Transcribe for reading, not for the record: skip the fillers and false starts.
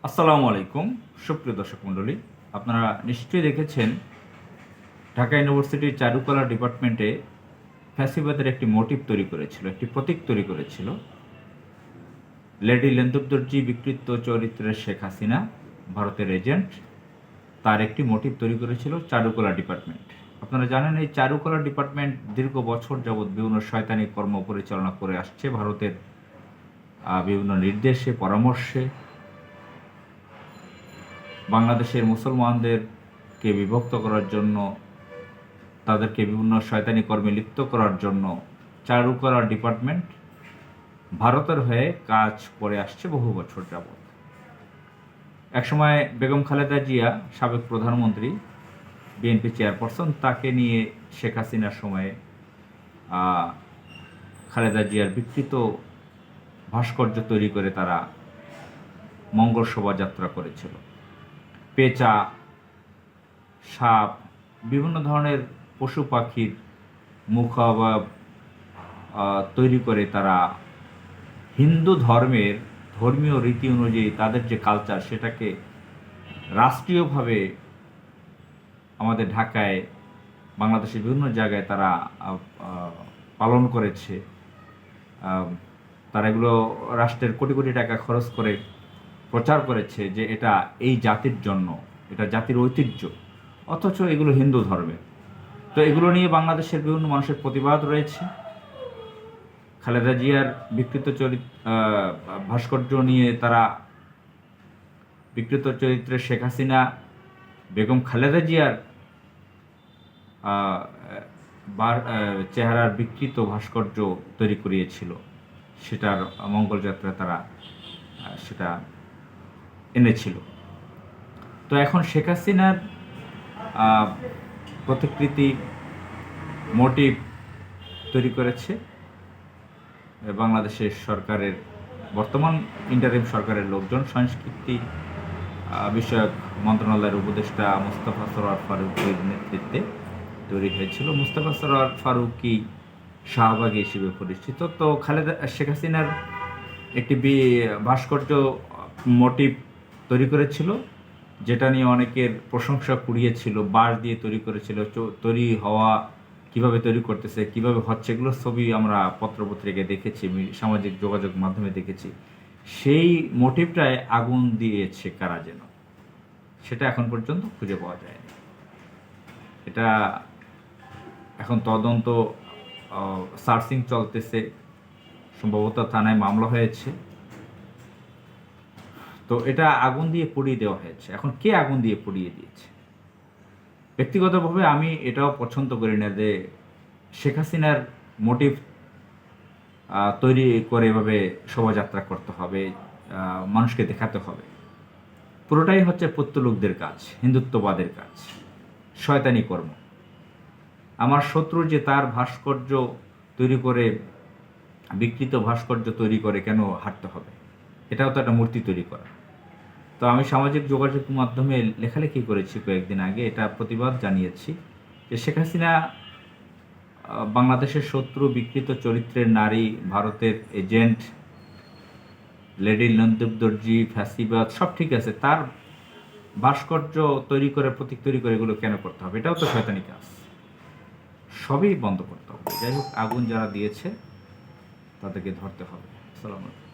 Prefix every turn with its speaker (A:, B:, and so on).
A: আসসালামু আলাইকুম সুপ্রিয় দর্শক মণ্ডলী, আপনারা নিশ্চয়ই দেখেছেন ঢাকা ইউনিভার্সিটির চারুকলা ডিপার্টমেন্টে ফ্যাসিবাদের একটি মোটিভ তৈরি করেছিল, একটি প্রতীক তৈরি করেছিল। লেডি লেন্দুবদর্জি বিকৃত চরিত্রের শেখ হাসিনা, ভারতের এজেন্ট, তার একটি মোটিভ তৈরি করেছিল চারুকলা ডিপার্টমেন্ট। আপনারা জানেন এই চারুকলা ডিপার্টমেন্ট দীর্ঘ বছর যাবৎ বিভিন্ন শয়তানি কর্ম পরিচালনা করে আসছে ভারতের বিভিন্ন নির্দেশে পরামর্শে। বাংলাদেশের মুসলমানদেরকে বিভক্ত করার জন্য, তাদেরকে বিভিন্ন শয়তানি কর্মে লিপ্ত করার জন্য চারুকলা ডিপার্টমেন্ট ভারতের হয়ে কাজ করে আসছে বহু বছর যাবৎ। একসময় বেগম খালেদা জিয়া, সাবেক প্রধানমন্ত্রী, বিএনপি চেয়ারপারসন, তাকে নিয়ে শেখ হাসিনার সময়ে খালেদা জিয়ার বিকৃত ভাস্কর্য তৈরি করে তারা মঙ্গল শোভাযাত্রা করেছিল। পেঁচা, সাপ, বিভিন্ন ধরনের পশু পাখির মুখাবয়ব তৈরি করে তারা হিন্দু ধর্মীয় রীতি অনুযায়ী তাদের যে কালচার, সেটাকে রাষ্ট্রীয়ভাবে আমাদের ঢাকায়, বাংলাদেশের বিভিন্ন জায়গায় তারা পালন করেছে। তারা এগুলো রাষ্ট্রের কোটি কোটি টাকা খরচ করে প্রচার করেছে যে এটা এই জাতির জন্য, এটা জাতির ঐতিহ্য, অথচ এগুলো হিন্দু ধর্মের। তো এগুলো নিয়ে বাংলাদেশের বিভিন্ন মানুষের প্রতিবাদ রয়েছে। খালেদা জিয়ার বিকৃত ভাস্কর্য নিয়ে তারা, বিকৃত চরিত্রের শেখ হাসিনা বেগম খালেদা জিয়ার চেহারার বিকৃত ভাস্কর্য তৈরি করিয়েছিল, সেটার মঙ্গলযাত্রা তারা সেটা এনেছিল। তো এখন শেখ হাসিনার প্রতিকৃতি, মোটিভ তৈরি করেছে বাংলাদেশের সরকারের, বর্তমান ইন্টারিম সরকারের লোকজন, সংস্কৃতি বিষয়ক মন্ত্রণালয়ের উপদেষ্টা মুস্তাফা সরোয়ার ফারুকের নেতৃত্বে তৈরি হয়েছিল। মুস্তাফা সরোয়ার ফারুকি শাহবাগী হিসেবে পরিচিত। তো শেখ হাসিনার একটি ভাস্কর্য মোটিভ তৈরি করেছিল, যেটা নিয়ে অনেকের প্রশংসা কুড়িয়েছিল। বাঁশ দিয়ে তৈরি করেছিল, তৈরি হওয়া কিভাবে তৈরি করতেছে, কিভাবে হচ্ছে, এগুলো ছবি আমরা পত্রপত্রিকায় দেখেছি, সামাজিক যোগাযোগ মাধ্যমে দেখেছি। সেই মোটিভটায় আগুন দিয়েছে কারা যেন, সেটা এখন পর্যন্ত খুঁজে পাওয়া যায়নি। এটা এখন তদন্ত, সার্চিং চলতেছে, সম্ভবত থানায় মামলা হয়েছে। তো এটা আগুন দিয়ে পুড়িয়ে দেওয়া হয়েছে। এখন কে আগুন দিয়ে পুড়িয়ে দিয়েছে? ব্যক্তিগতভাবে আমি এটাও পছন্দ করি না যে শেখ হাসিনার মোটিভ তৈরি করে এভাবে শোভাযাত্রা করতে হবে, মানুষকে দেখাতে হবে। পুরোটাই হচ্ছে পুত্তলুকদের কাজ, হিন্দুত্ববাদের কাজ, শয়তানি কর্ম। আমার শত্রু যে তার ভাস্কর্য তৈরি করে, বিকৃত ভাস্কর্য তৈরি করে কেন হাঁটতে হবে? এটাও তো একটা মূর্তি তৈরি করা। তো আমি সামাজিক যোগাযোগ মাধ্যমে লেখালেখি করেছি কয়েকদিন আগে, এটা প্রতিবাদ জানিয়েছি যে শেখ হাসিনা বাংলাদেশের শত্রু, বিকৃত চরিত্রের নারী, ভারতের এজেন্ট, লেডি লেন্দুবদর্জি, ফ্যাসিবাদ, সব ঠিক আছে, তার ভাস্কর্য তৈরি করে, প্রতীক তৈরি করে এগুলো কেন করতে হবে? এটাও তো শয়তানি কাজ, সবই বন্ধ করতে হবে। যাই হোক, আগুন যারা দিয়েছে তাদেরকে ধরতে হবে। আসসালামু আলাইকুম।